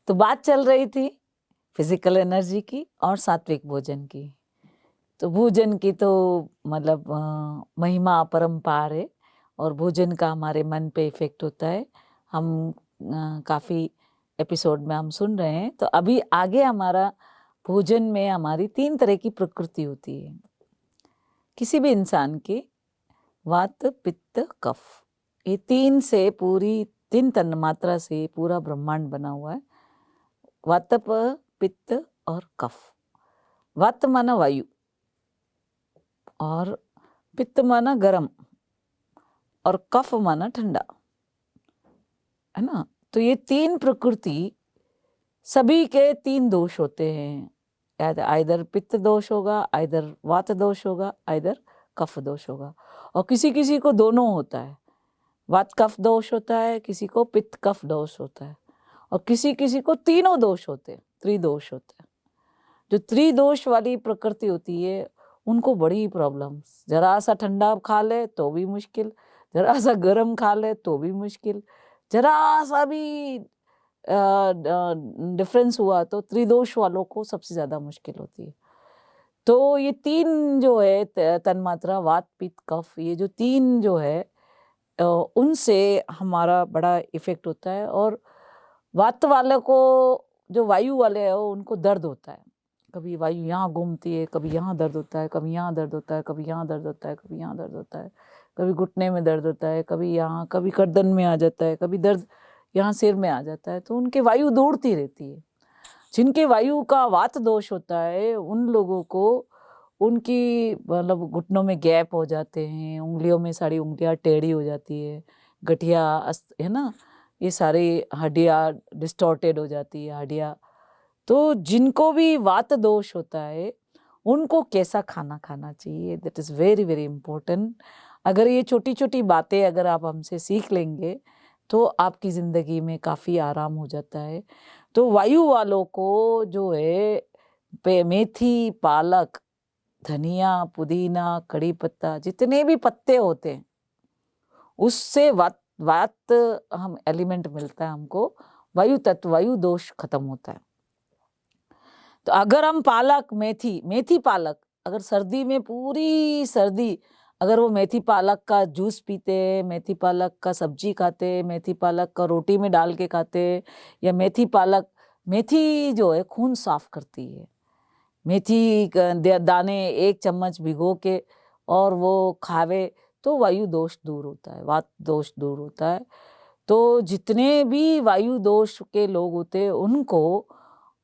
तो बात चल रही थी फिजिकल एनर्जी की और सात्विक भोजन की। तो भोजन की तो मतलब महिमा अपरंपार है और भोजन का हमारे मन पे इफेक्ट होता है। हम काफ़ी एपिसोड में हम सुन रहे हैं। तो अभी आगे हमारा भोजन में हमारी 3 तरह की प्रकृति होती है किसी भी इंसान की, वात पित्त कफ। ये 3 से पूरी 3 तन्मात्रा से पूरा ब्रह्मांड बना हुआ है। वात पित्त और कफ। वात माना वायु और पित्त माना गर्म और कफ माना ठंडा, है ना। तो ये 3 प्रकृति, सभी के 3 दोष होते हैं। आइदर पित्त दोष होगा, आइदर वात दोष होगा, आइदर कफ दोष होगा। और किसी किसी को दोनों होता है, वात कफ दोष होता है, किसी को पित्त कफ दोष होता है, और किसी किसी को तीनों दोष होते हैं, त्रिदोष होते हैं। जो त्रिदोष वाली प्रकृति होती है उनको बड़ी प्रॉब्लम्स, जरा सा ठंडा खा ले तो भी मुश्किल, जरा सा गर्म खा ले तो भी मुश्किल, जरा सा भी डिफरेंस हुआ तो त्रिदोष वालों को सबसे ज़्यादा मुश्किल होती है। तो ये 3 जो है तन्मात्रा, वात पित्त कफ, ये जो 3 जो है उनसे हमारा बड़ा इफेक्ट होता है। और वात वाले को, जो वायु वाले हैं, उनको दर्द होता है। कभी वायु यहाँ घूमती है, कभी यहाँ दर्द होता है, कभी यहाँ दर्द होता है, कभी यहाँ दर्द होता है, कभी यहाँ दर्द होता है, कभी घुटने में दर्द होता है, कभी यहाँ, कभी गर्दन में आ जाता है, कभी दर्द यहाँ सिर में आ जाता है। तो उनके वायु दौड़ती रहती है। जिनके वायु का वात दोष होता है उन लोगों को उनकी मतलब घुटनों में गैप हो जाते हैं, उंगलियों में सारी उंगलियां टेढ़ी हो जाती है, गठिया है ना, ये सारी हड्डियां डिस्टॉर्टेड हो जाती है हड्डियां। तो जिनको भी वात दोष होता है उनको कैसा खाना खाना चाहिए, that is very very important. अगर ये छोटी छोटी बातें अगर आप हमसे सीख लेंगे तो आपकी ज़िंदगी में काफ़ी आराम हो जाता है। तो वायु वालों को जो है मेथी, पालक, धनिया, पुदीना, कड़ी पत्ता, जितने भी पत्ते होते हैं उससे वात वात हम एलिमेंट मिलता है हमको, वायु तत्व, वायु दोष खत्म होता है। तो अगर हम पालक, मेथी पालक, अगर सर्दी में पूरी सर्दी अगर वो मेथी पालक का जूस पीते, मेथी पालक का सब्जी खाते, मेथी पालक का रोटी में डाल के खाते, या मेथी जो है खून साफ करती है। मेथी दाने 1 चम्मच भिगो के और वो खावे तो वायु दोष दूर होता है, वात दोष दूर होता है। तो जितने भी वायु दोष के लोग होते हैं उनको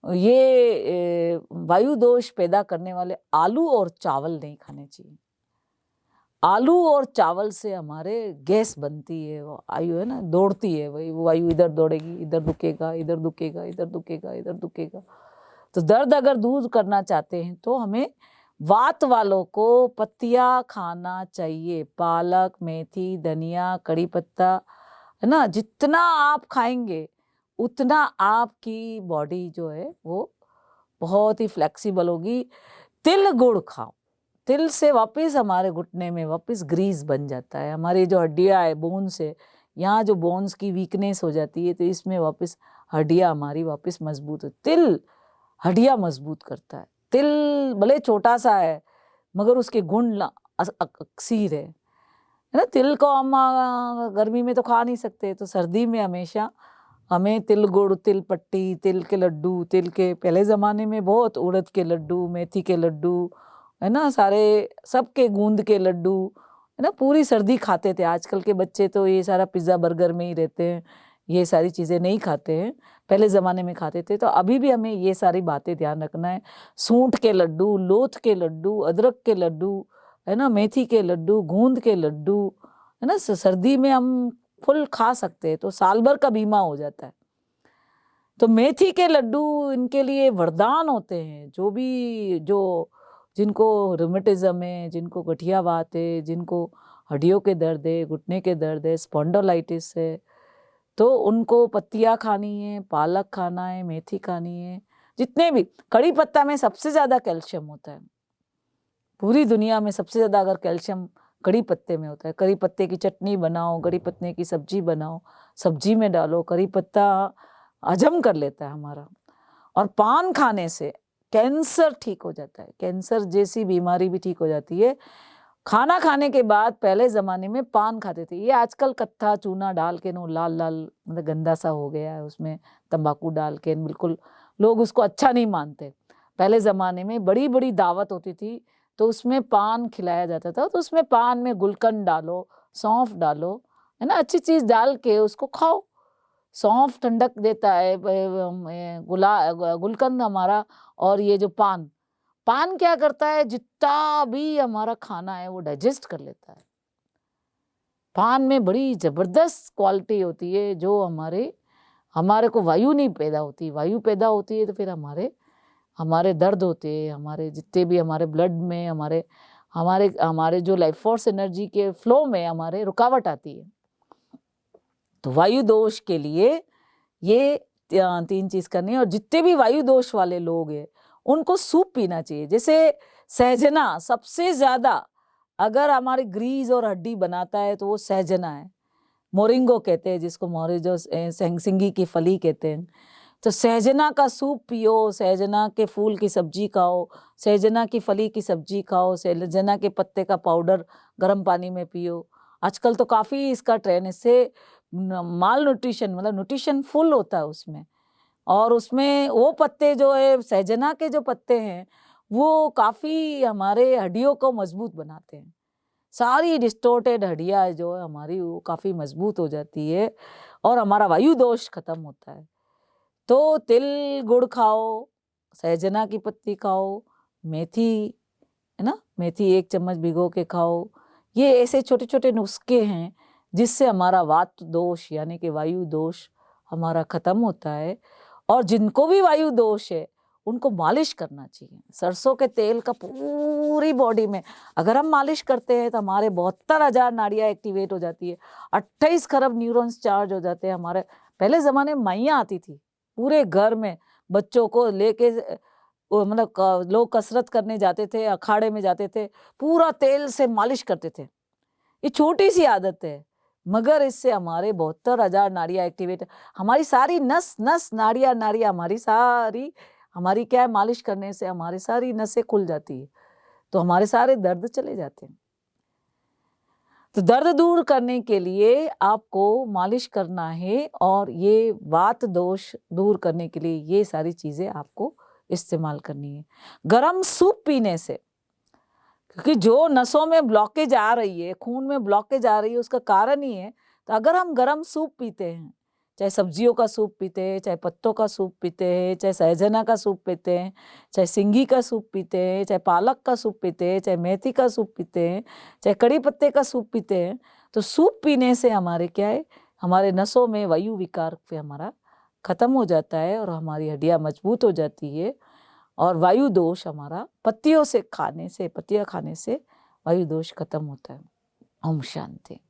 ये वायु दोष पैदा करने वाले आलू और चावल नहीं खाने चाहिए। आलू और चावल से हमारे गैस बनती है, वो वायु है ना, दौड़ती है, वही वो वायु इधर दौड़ेगी, इधर दुखेगा, इधर दुखेगा, इधर दुखेगा, इधर दुखेगा। तो दर्द अगर दूर करना चाहते हैं तो हमें वात वालों को पत्तियाँ खाना चाहिए, पालक, मेथी, धनिया, कड़ी पत्ता, है ना। जितना आप खाएंगे उतना आपकी बॉडी जो है वो बहुत ही फ्लेक्सिबल होगी। तिल गुड़ खाओ, तिल से वापस हमारे घुटने में वापस ग्रीस बन जाता है। हमारी जो हड्डियाँ है, बोन्स है, यहाँ जो बोन्स की वीकनेस हो जाती है तो इसमें वापस हड्डियाँ हमारी वापस मजबूत हो। तिल हड्डियाँ मजबूत करता है। तिल भले छोटा सा है मगर उसके गुण अक्सीर है ना। तिल को हम गर्मी में तो खा नहीं सकते, तो सर्दी में हमेशा हमें तिल गुड़, तिल पट्टी, तिल के लड्डू, तिल के पहले ज़माने में बहुत उड़द के लड्डू, मेथी के लड्डू, है ना, सारे सबके गूंद के लड्डू, है ना, पूरी सर्दी खाते थे। आजकल के बच्चे तो ये सारा पिज़्ज़ा बर्गर में ही रहते हैं, ये सारी चीज़ें नहीं खाते हैं, पहले ज़माने में खाते थे। तो अभी भी हमें ये सारी बातें ध्यान रखना है। सूंठ के लड्डू, लोथ के लड्डू, अदरक के लड्डू, है ना, मेथी के लड्डू, गूंद के लड्डू, है ना, सर्दी में हम फुल खा सकते हैं तो साल भर का बीमा हो जाता है। तो मेथी के लड्डू इनके लिए वरदान होते हैं। जो जिनको रूमेटिज्म है, जिनको गठियावात है, जिनको हड्डियों के दर्द है, घुटने के दर्द है, स्पॉन्डिलाइटिस है, तो उनको पत्तियाँ खानी है, पालक खाना है, मेथी खानी है। जितने भी, कड़ी पत्ता में सबसे ज़्यादा कैल्शियम होता है पूरी दुनिया में, सबसे ज़्यादा अगर कैल्शियम कड़ी पत्ते में होता है। कड़ी पत्ते की चटनी बनाओ, कड़ी पत्ते की सब्जी बनाओ, सब्जी में डालो कड़ी पत्ता, हजम कर लेता है हमारा। और पान खाने से कैंसर ठीक हो जाता है, कैंसर जैसी बीमारी भी ठीक हो जाती है। खाना खाने के बाद पहले ज़माने में पान खाते थे, ये आजकल कत्था चूना डाल के नो लाल लाल मतलब गंदा सा हो गया है, उसमें तंबाकू डाल के बिल्कुल लोग उसको अच्छा नहीं मानते। पहले ज़माने में बड़ी बड़ी दावत होती थी तो उसमें पान खिलाया जाता था, तो उसमें पान में गुलकंद डालो, सौंफ डालो, है ना, अच्छी चीज़ डाल के उसको खाओ। सौंफ ठंडक देता है, गुलकंद हमारा, और ये जो पान पान क्या करता है, जितना भी हमारा खाना है वो डाइजेस्ट कर लेता है। पान में बड़ी जबरदस्त क्वालिटी होती है जो हमारे को वायु नहीं पैदा होती, वायु पैदा होती है तो फिर हमारे दर्द होते हैं, हमारे जितने भी हमारे ब्लड में हमारे हमारे हमारे जो लाइफ फोर्स एनर्जी के फ्लो में हमारे रुकावट आती है। तो वायु दोष के लिए ये 3 चीज़ करनी है। और जितने भी वायु दोष वाले लोग हैं उनको सूप पीना चाहिए। जैसे सहजना सबसे ज़्यादा अगर हमारी ग्रीस और हड्डी बनाता है तो वो सहजना है, मोरिंगो कहते हैं जिसको, मोरिंगो सिंगी की फली कहते हैं। तो सहजना का सूप पियो, सहजना के फूल की सब्जी खाओ, सहजना की फली की सब्जी खाओ, सहजना के पत्ते का पाउडर गर्म पानी में पियो। आजकल तो काफ़ी इसका ट्रेंड, इससे माल न्यूट्रिशन मतलब न्यूट्रिशन फुल होता है उसमें। और उसमें वो पत्ते जो है सहजना के जो पत्ते हैं वो काफ़ी हमारे हड्डियों को मजबूत बनाते हैं। सारी डिस्टोर्टेड हड्डियाँ जो है हमारी वो काफ़ी मजबूत हो जाती है और हमारा वायु दोष खत्म होता है। तो तिल गुड़ खाओ, सहजना की पत्ती खाओ, मेथी, है ना, मेथी 1 चम्मच भिगो के खाओ। ये ऐसे छोटे छोटे नुस्खे हैं जिससे हमारा वात दोष यानी कि वायु दोष हमारा खत्म होता है। और जिनको भी वायु दोष है उनको मालिश करना चाहिए सरसों के तेल का पूरी बॉडी में। अगर हम मालिश करते हैं तो हमारे 72,000 नाड़ियाँ एक्टिवेट हो जाती है, 28 खरब न्यूरॉन्स चार्ज हो जाते हैं हमारे। पहले ज़माने में माइयाँ आती थी पूरे घर में, बच्चों को लेके मतलब लोग कसरत करने जाते थे, अखाड़े में जाते थे, पूरा तेल से मालिश करते थे। ये छोटी सी आदत है मगर इससे हमारे 72,000 नाड़ियाँ एक्टिवेट, हमारी सारी नस नस नाड़ियाँ हमारी क्या है, मालिश करने से हमारी सारी नसें खुल जाती है तो हमारे सारे दर्द चले जाते हैं। तो दर्द दूर करने के लिए आपको मालिश करना है और ये वात दोष दूर करने के लिए ये सारी चीज़ें आपको इस्तेमाल करनी है। गरम सूप पीने से, क्योंकि जो नसों में ब्लॉकेज आ रही है, खून में ब्लॉकेज आ रही है, उसका कारण ही है। तो अगर हम गरम सूप पीते हैं, चाहे सब्जियों का सूप पीते हैं, चाहे पत्तों का सूप पीते हैं, चाहे सहजना का सूप पीते हैं, चाहे सिंगी का सूप पीते हैं, चाहे पालक का सूप पीते हैं, चाहे मेथी का सूप पीते हैं, चाहे कड़ी पत्ते का सूप पीते हैं, तो सूप पीने से हमारे क्या है, हमारे नसों में वायु विकार पे हमारा खत्म हो जाता है और हमारी हड्डियाँ मजबूत हो जाती है। और वायु दोष हमारा पत्तियाँ खाने से वायु दोष खत्म होता है। ओम शांति।